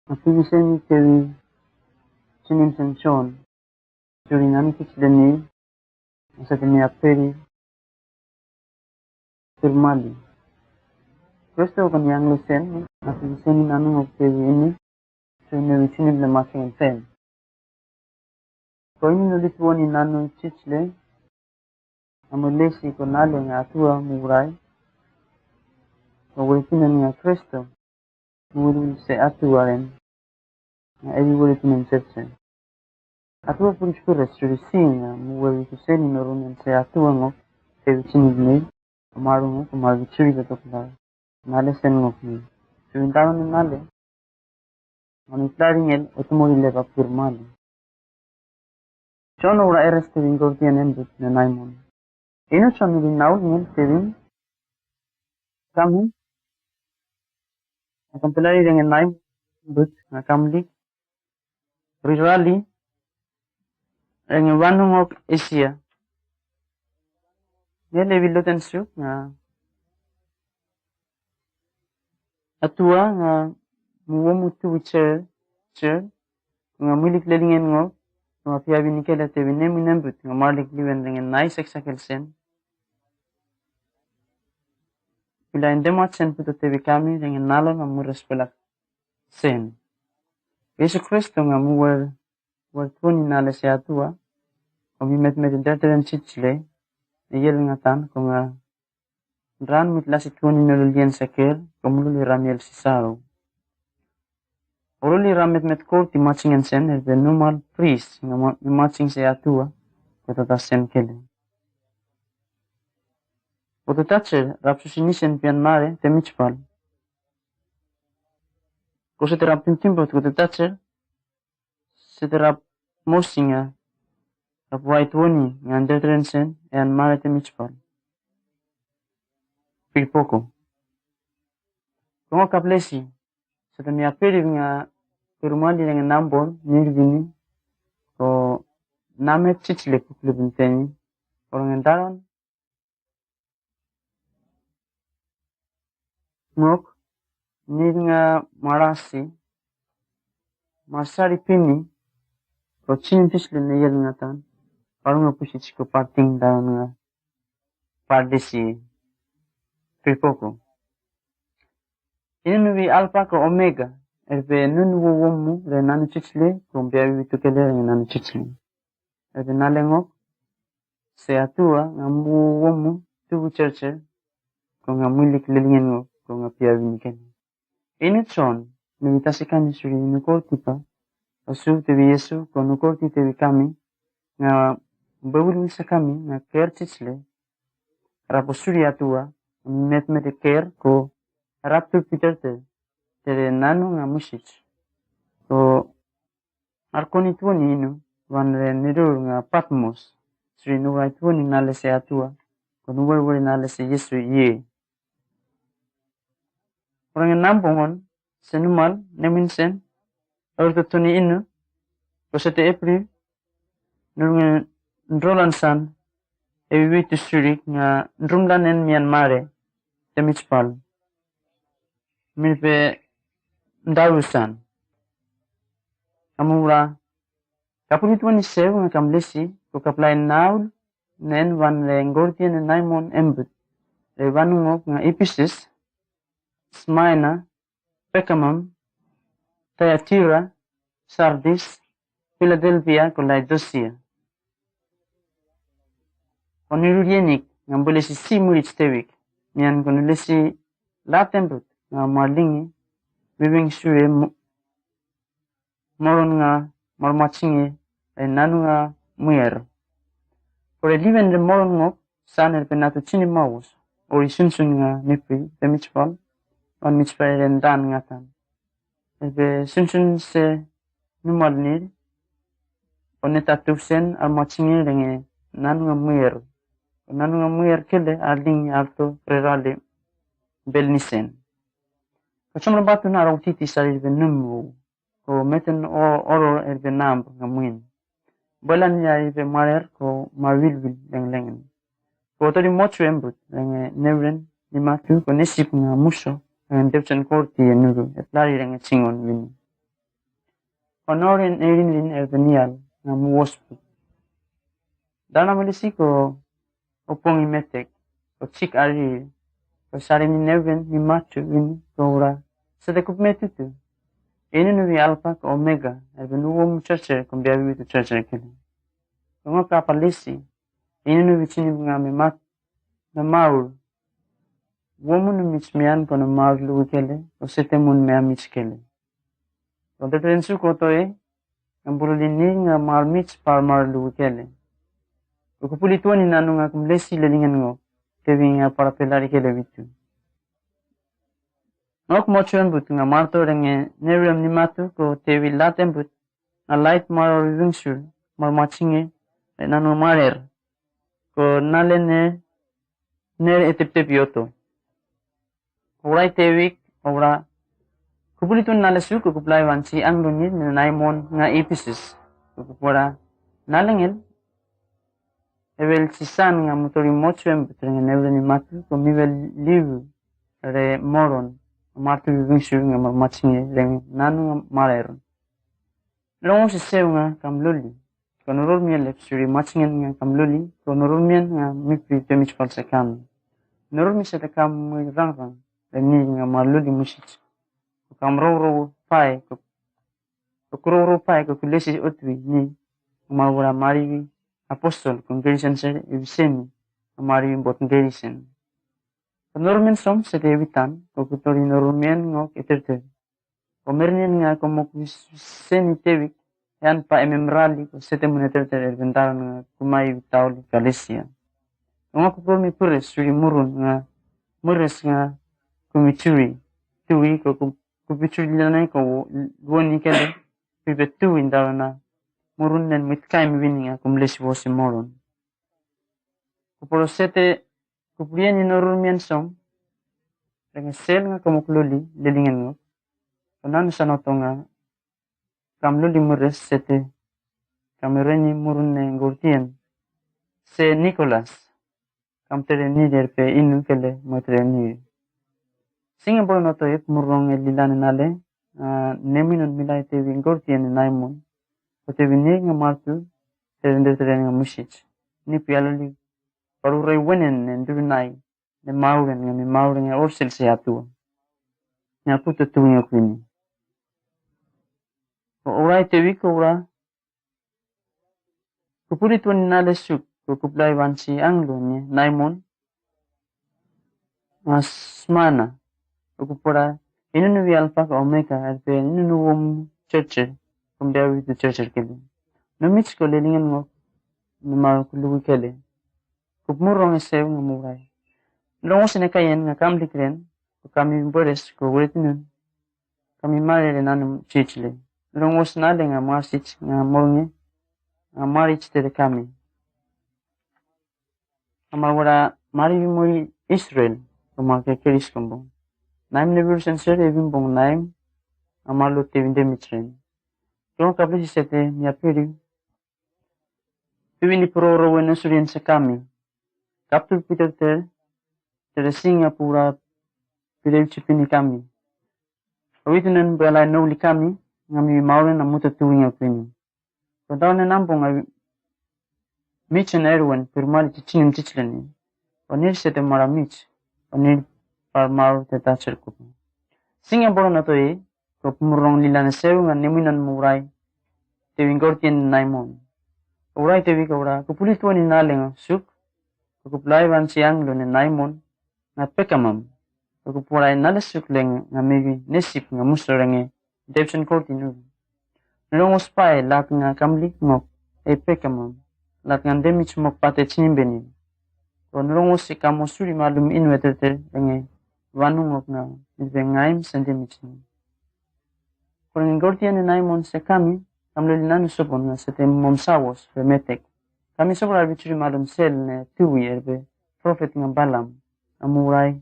Napiviseni Tevi Chinim Senchon. Suriname Kichdeni, Satani Aperi, Firmali. Questo con yang lusen, napiseni nanu of ini, so ne wichinim le matching and ten. Ko ini nulit woni nanu chichle amulesi ko nale nga atua murai ko wikina nga Kristo muri se atuaren nga evi wikina church atua pun shkura shuri singa muwe kuseni norumen se atua ngo se vichini gne amaru ngo kumaru churi betokla nale sen ngo ni suintawa ni nale oni klaringel otumori leva firmali John ora ereste vingortien embut na naimon ino chanu din naul ngel sevin kamu akan pelari dengan naim but kamli rirali dengan wanung ok Asia nele viloten su na atua nga muomu tu che nga milik lelingen ngo nga piabi nikela te vinemi nembut nga malik liwen dengan nai seksakel sen Bila endemat sen puto tevi kami dengan nalo nga muras pelak sen. Yesu Kristo nga muwer tuni nale se atua, kami met interteren chichile, yel nga tan ko nga ran mit lasi tuni nolulien seker, komululi ramiel sisaro. Oruli ramet met korti matchingen sen, the normal priest nga matching se atua, kota sen kele. Potetache rapsusinisen pian mare temichpal. Kose terap timpot potetache se terap mosinga rap white woni ngan detrensen en mare temichpal. Pilpoko. Kongo kaplesi se temi aperi nga perumandi dengan nambol nirvini ko namet chichle kuklubinteni orang entaron ngok ninga marasi masari pini ko chin fisle ne yel ngatan parunga pushi chiko parting down nga pardesi pilpoko inuvi alpha ko omega erbe nunu womu le nanu chichle ko biawi tukele nanu chichle erbe nalengok se atua nga mu womu tubu churche ko nga mulik lelingen ngok ko nga piawi niken Inutson, nagitasikan ni Suri nukorti pa, asu tevi Yesu ko nukorti tevi kami, nga bawulun sa kami, nga ker chisle, rapo Suri atua, met ker ko raptu piterte, tere nanu nga musich, ko arkoni tuoni inu, wanre nirur nga Patmos, Suri nuwai tuoni nale se atua, ko nuwai nale se Yesu ye. Orang yang nampungon, senumal, neminsen, orto tuni inu, kosete epri, nurungan ndrolan san, ewiwitu surik nga ndrumlan en Myanmar, temichpal. Milpe ndarusan. Kamura, kapulitu ni sew nga kamlesi, ko kaplain naul, nen van le ngortien en naimon embut, le vanungok nga Ephesus, Smyrna, Pergamum, Thyatira, Sardis, Philadelphia, con Laodicea. Konirulienik nga boleh si mulit stewik, nian konulesi latembut nga marlingi, bibing sure moron nga marmachingi, ay nanu nga muyer. Kore liven de moron ngok, saner penato chini mawus, ori sunsun nga nipi, temichpal, on michpairen dan ngatan. Ebe sunsun se numal nil, onetatu sen armachingi lenge nanu nga muyer. Nanu nga muyer kele aling alto prerale belnisen. Kachomra batu na rautiti salir be numu, ko meten oro erbe namb nga muin. Balan ya erbe marer ko marwilwil lengen. Ko tori mochu embut lenge nevren nimatu ko nesip nga muso. Ang depsen korti nuru etlari lenge chingon wini. Honorin erin rin erbe nial nga muwospu. Dana malisi ko opong imetek, ko chik ari, ko sari ni nevren ni matu wini ko ura. Sa dekup metutu. Ini nuvi alpha ko omega, erbe nuwo mu churcher ko biawi witu churcher kele. Nga kapalisi. Inu vichini nga mimak na maul. Woman michmian kono maul luwikele. O setemun mea michkele. Tonte trensu kotoe. Ngambulini nga maul mich par maul luwikele. Ukupulituan ni nanu nga kumlesi lelingan ngo. Tevi nga para pelari kele vitu. Ngok mochuan but nga marto renge neriam ni matu ko tevi latem but. Nga light maro rivingsul. Mar machinge. Nanu marer. Ko nalene ner etip yoto. Urai tewik ora kupulitun nalesu ko kuplai wansi ang lunyi na naimon nga episis. Kupura nalengel evel sisan nga motori mochuem betrenga nevel ni matu ko mivel livu re moron martu vingshu nga machinge reng nanu nga marer. Longo si seu nga kamluli. Konurul mian lepsuri machingan nga kamluli, konurul mian nga mipi temich palsekam. Nurul mi setekam muy rang ni nga maluli musit. Kamroro pai ko kulesi otwi ni mawura mari apostol congregation se ibisemi mari bot congregation. Konurul mian som sete evitan ko kutori nurul mian ngok eterte. Komernian nga komok seni tewik yan pa ememrali ko sete moneter erventar nga kumai vitauli Galicia. Nga kupro mi pures suri murun nga mures nga kumituri tuwi ko kupichuri lanay ko woni kele pibe tuwi ndaro na murun nen mitkai mi wini nga kumlesi wosi moron. Kupro sete kupriyan inorun miyan song nga sel nga kumukluli lilingan ngo. Kunan sanoto nga kamluli mures sete kamereni murune ngurtien se Nicolas kamtere ni derpe inu kele motre ni Singapore noto ip murong lilan nale neminon milai te ngurtien naimon ote vini nga martu terende nga mushich ni pialali parure wenen ndunai ne mauren nga orsel se atua nga puto tuwing kwini. Orai te wiko ora kupulituan nale suk kuplai wansi anglo ni naimon asmana kupura inu alpha ka omega arpe inu wom church kumda witu church kele no mich ko lelingan ngo ma kulu kele kupmurong esew ngamurai longo sine kayen nga kamlikren kami bores ko wetinun kami mare nanum chichle Longos na nga masich nga mornge nga marich te kami. Amawara mari muy Israel kumake keris kumbong. Naim never sensor evin bong naim amalo te vinde mitren. Kung kapli si sete niya piri. Pivini proro wena surien sa kami. Kaptul Peter te singa pura pirew chipini kami. Awitunan balay no li kami. Ngami maulen na muta tuwing kwini. Padaw na nampong ay Mitchen Erwin pirmali chichinin chichleni. Panir sete mara Mitch. Panir parmar te tacher ko. Singapore na to ko pumurong nila na sew nga neminan muray. Tewing gortien naimon. Uray tewi ka ura. Kupulituan ni naling suk. Kukuplaiwan si anglo ni naimon. Nga pekamam. Kukupuray nalasuk leng nga miwi nesip nga muslarenge. Depsen kortinu. Nilongos pae lat nga kamlik ngok pekamam. Lat nga demich mok pate chimbenin. Ko nilongos si kamosuri malum inweterteenge Vanu ngok na ngaim sendemich ni. Ko ngortian naimon se kami kamlelinan sopon nga sete momsawos remetek. Kami sobra arbitrary malum sel ne tuwi erbe prophet nga balam amurai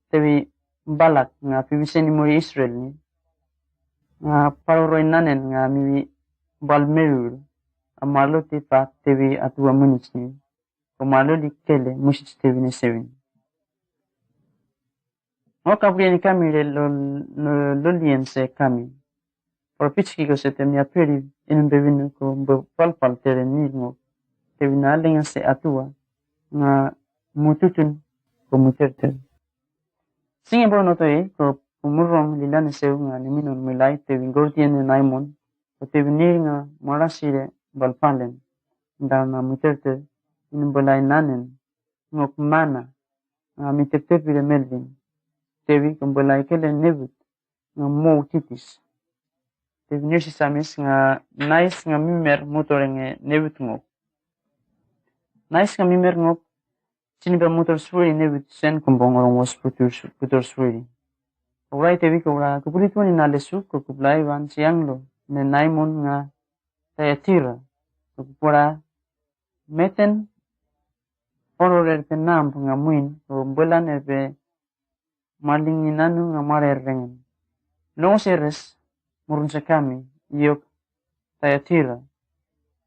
tewi balak nga piwiseni muri Israel ni nga paroroy nanen nga miwi balmerul amalo ti pa tewi atua munich ni kumalo di kele mushich tewi ni sewin. O kapri ni kami lolien se kami. Por pichki ko se temia peri inbevinu ko palpal tere ni ngo tewi na lenga se atua nga mututun ko muterte. Singapore no to ko umurong lila ni sew nga ni minon milay tewi gortien ni naimon o tewi ni nga marasire balpalen darna muterte in bolai nanen ngok mana mitete pile melvin tevi kumbolai kele nebut ngamo titis tevi nyosi samis nga nice nga mimer motorenge nebut ngok nice nga mimer ngok chini ba motor swiri nebut sen kumbong orang was putur swiri Orai tevi kora kupulitu ni nalesu kuplai van sianglo ne naimon nga tayatira kupora meten ororer pe namp nga muin o bulan epe maling inanu nga marerrengen no seres murun sekami yok tayatira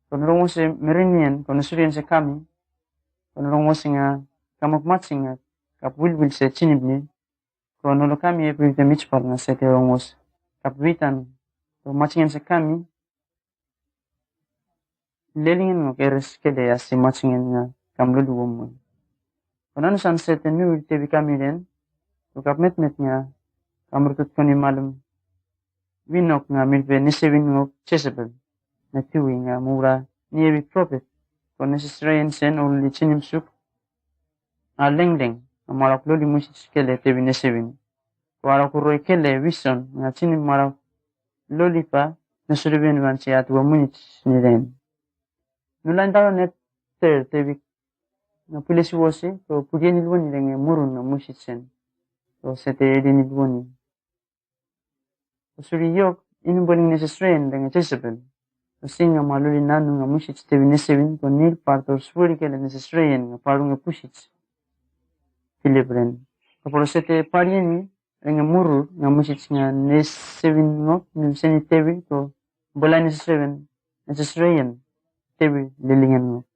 konrongo se merenien konusurian sekami konrongo singa kamok matsinga kapwilwil se chinibni konolo kami epe te michpal nga sete rongos kapwitan to matsingan sekami lelingen ngok eres kede asi matsingan nga kamlulu womun konan san sete nu tevi kami den to kapmetmet nga kamrutut koni malum winok nga milpe nisewin ngok chesebel na tiwi nga mura nievi prophet ko nesesrayen sen uli chinim suk a lengleng marak loli musis kele tevi nesewin ko arakuroi kele wison nga chinim marak loli pa nesuribin wan si atwa munit niren nulan taro net ter tevi nga pilesi wose ko pudien ilwoni lenge murun nga musis sen ko sete edin ilwoni Suri yok inu boling nesesrayen lenge chesebel Singa maluli nanu nga mushits tevi nesewin ko nil partor swuri kele nesesrayen nga paru nga pushits pilibren. Kapolo sete parieni nga murur nga mushits nga nesewin ngok nilseni tevi ko bolai nesesrayen tevi lilingan ngok.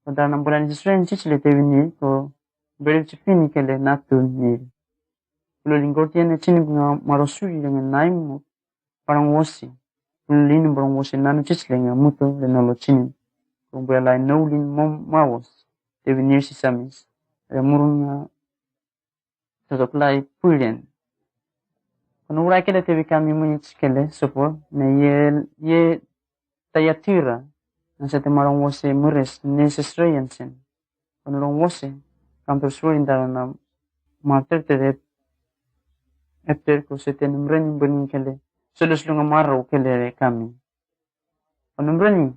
Pada nang bolai nesesrayen chichile tevi nil ko berib chipini kele natu nil. Kulo lingkortian chinib nga marosuri dengan naim ngok parang wosi. Lin borong wose nanu chichlenga muto le nolo chini kung belai no lin mom mawos tevi nirsi samis re murunga totoklai pulen kono urai kele tevi kami munich kele sopo ne ye tayatira na sete marong wose mures nesesrayen sen kono rong wose kantor surin darana marter tere epter ko sete numrenin bening kele Sulus lunga maro kele kami. Onumbrani,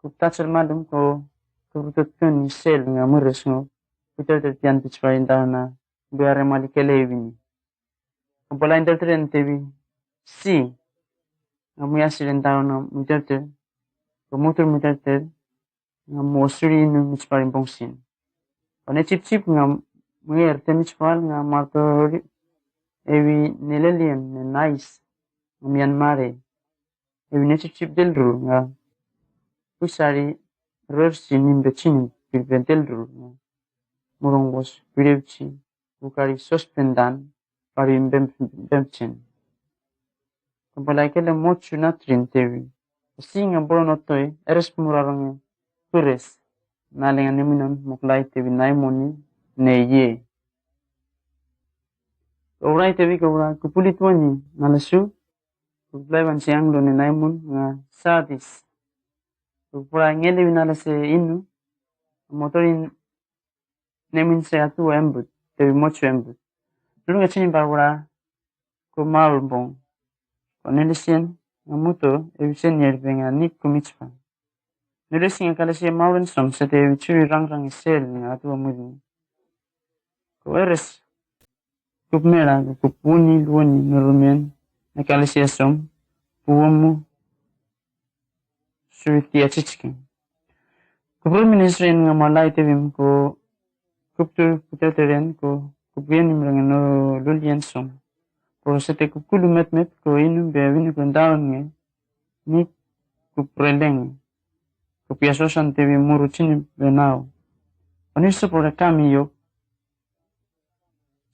kuptatsal malum ko kurutut kuni sel nga mures ngo putar tertian pichparin na biare mali kele evini. Kumpala intertren tevi si nga muyasirin na muterter kumutur muterter nga mosuri inu michparin pongsin. One chip nga muyer te michpal nga marto evi nilelian ne nice. Myanmar evine chip delru nga pusari rersi nimbe chini delru nga murongos pirevchi bukari suspendan pari bemchen kumpalai kele mochu natrin tevi singa boronotoi eres murarang pures nalenga neminon muklai tevi naimoni neye Orai tevi kora kupulitwani nalasu Kuplaiwan siang lo ni naimun nga sadis. Kupura ngele winala se inu. Motorin nemin se atu embut. Tevi mochu embut. Nuru nga chini parwara ko maulbong. Ko nelisien nga muto evisen yerbe nga nik kumichpa. Nuresi nga kalasi maulen som se te evichuri rangrang isel nga atu amudin. Ko eres kupmera kupuni luoni nurumien. Nakalisia som puwamu suiti achichki. Kupur ministrin nga malai tevim ko kuptur puteteren ko kupien imrang no lulien som. Ko sete kupkulu met ko inu bewini kundaon nge ni kupreleng. Kupiasosan tevim muruchini benao. Oniso por kami yo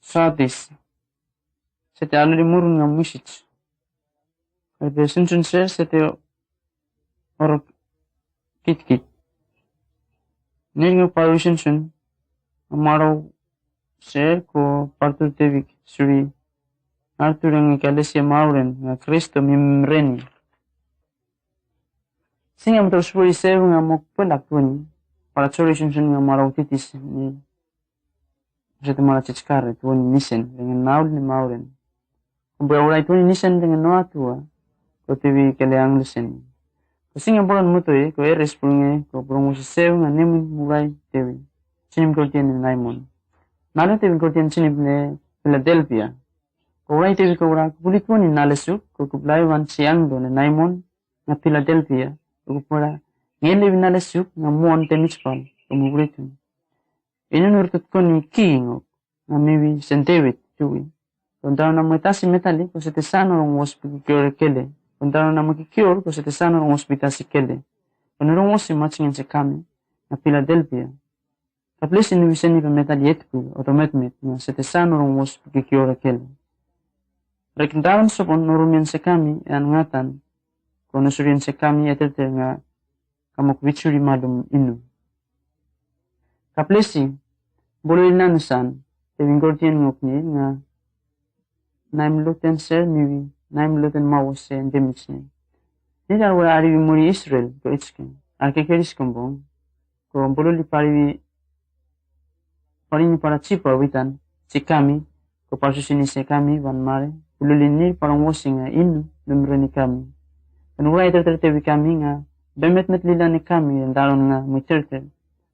sadis. Sete aluri murun nga musich. Ede sunsun ser sete orok kit. Nirga paru sunsun amaro ser ko partur tevik suri Arthur nga kalesia mauren nga Kristo mimreni. Singa terus beri saya ngamuk pelak tuan. Para solution nga marau titis ni satu mara cicikar tuan nisen dengan naul ni mauren. Berawalai tuan nisen dengan noa tua. Ko tivi keleang lisen. Ko singa bulan mutoi ko eres punge ko promosi saya nga nemun mulai tivi. Sinim kortian ni naimon. Nalu tivi kortian sinim ne Philadelphia. Ko urai tivi ko ura kulit tuan ni nalesuk ko kuplai wan siang do ni naimon nga Philadelphia. Ko pura ngele vinalesuk nga muon temispal kumuguritun. Inu nurtut ko ni kiingok nga miwi sentewit tuwi. Kontao na matasi metali ko sete sano rong hospital kiore kele. Kontao na makikior ko sete sano rong hospital si kele. Kono rong matchingin se kami na Philadelphia. Kaplesi ni wiseni pa metali etku otometmet nga sete sano rong hospital kiore kele. Rekintawan sopon norumian se kami an ngatan kono surian se kami eterte nga kamok witsuri malum inu. Kaplesi, bolo inanusan, tewing gordian ngokni nga naim luten ser miwi, naim luten mawase demisne. Nidar wala ariwi muri Israel ko itsken, arkekeris kombong, ko bolo li pariwi parini para chipa witan, si kami, ko pasusini se kami van mare, ululini parang wasi nga inu, numero ni kami. Kanura itertewi kami nga, bemet-met lila ni kami yang daron nga muterter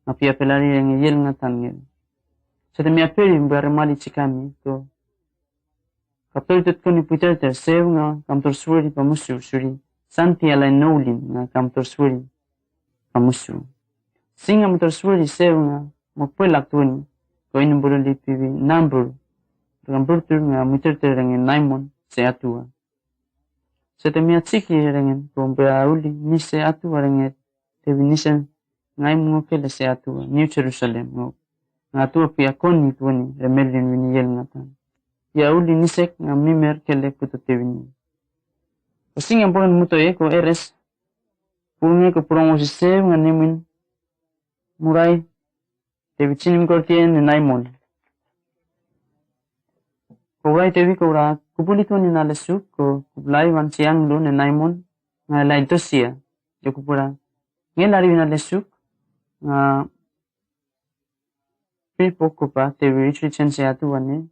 nga pia pelari yang yel nga tangel. Sa temi aperi mbaramali si kami to kapeltut ko ni puterter sew nga kamtor sweri pamusu suri santi alay nolin nga kamtor sweri pamusu. Singa motor sweri sew nga magpelak tuan ko inumburo li piwi number kamportur nga muterter nga naimon se atua. Sa temi atsiki rengen kumpe auli ni se atua renget tewi nisen ngai mo kele se atua New Jerusalem ngo nga atua pia koni tuani remelin wini yel ngatan ya uli nisek nga mimer kele puto tewi ni posing yang poran muto ko eres punge ko purong osise nga nemin murai tewi chinim kortien ni naimon ko urai tewi ko ura kupulito ni nalesuk ko kuplai wan siang lo ni naimon nga lai dosia yo kupura ngelari nalesuk nga pipo ko pa tewi ichi chense atu wane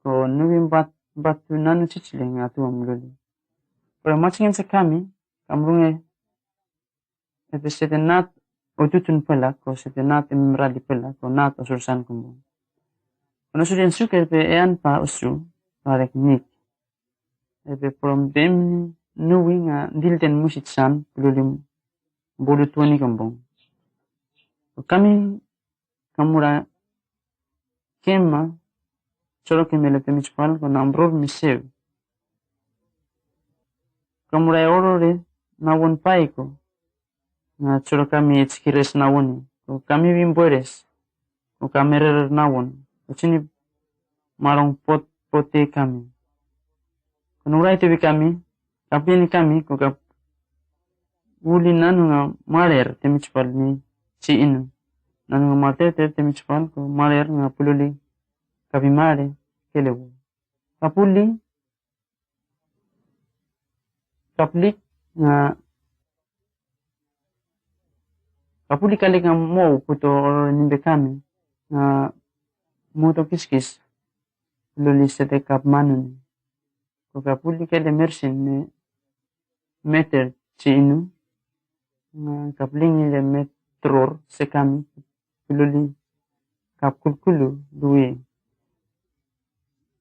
ko nubim batu nanu chichile nga atu amululi pero matchingin sa kami kamrunge ete sete nat otutun pala ko sete nat imrali pala ko nat osursan kumbo kono suryan suker pe ean pa osu parek nik ete from dem nuwi nga dilten musitsan pululim bolu tuani kumbong kami kamura kema cholo que me le temichpal con ambrov misev kamura orore nawon paiko na cholo kami etskires nawoni ko kami bimbueres ko kamerer nawon ko chini marong pote kami kanura itu kami kapini kami ko kap uli nanu nga marer temichpal ni si inu nanu nga mate temichpal ko marer nga pululi kapimare kelewu kapuli kalik nga mo puto nimbe kami nga moto kiskis pululi sete kap manun ko kapuli kele mersin ne meter si inu kaplingi le metror se kami pululi kapkulkulu duwe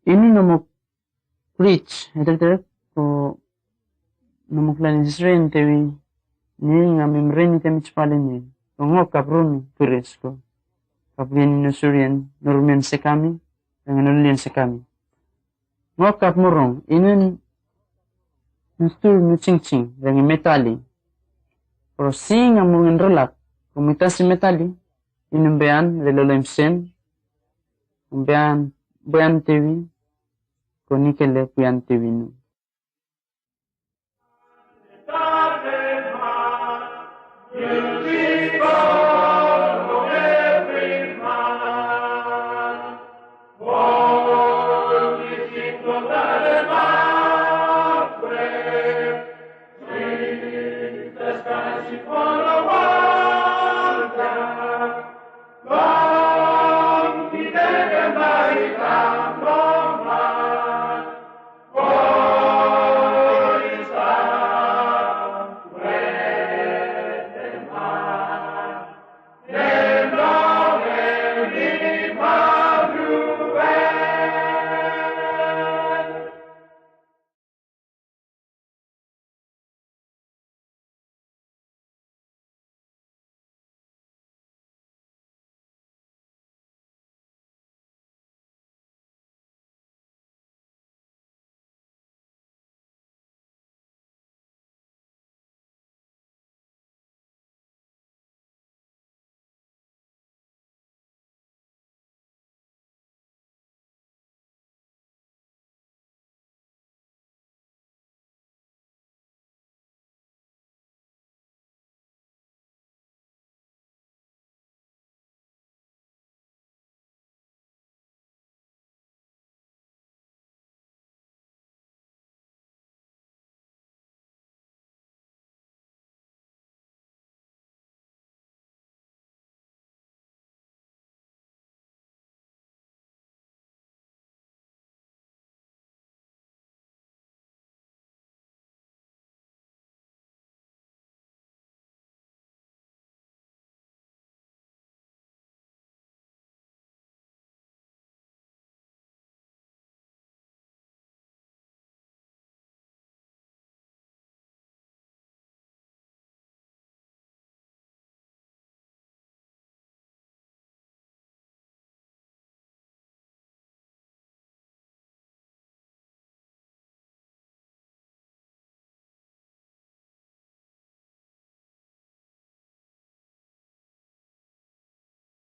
ini nomok preach etek ko nomok lain sren tewi ni nga memreni temichpale ni ngok kaprumi pures ko kaplini nusurian normian se kami dengan nulian se kami ngok kapmurong ini nustur nucingcing dengan metali pero singa mungen relak komitasi metali inumbean lelolemsen umbean tewi konikele puyan tewi nu Esta as you follow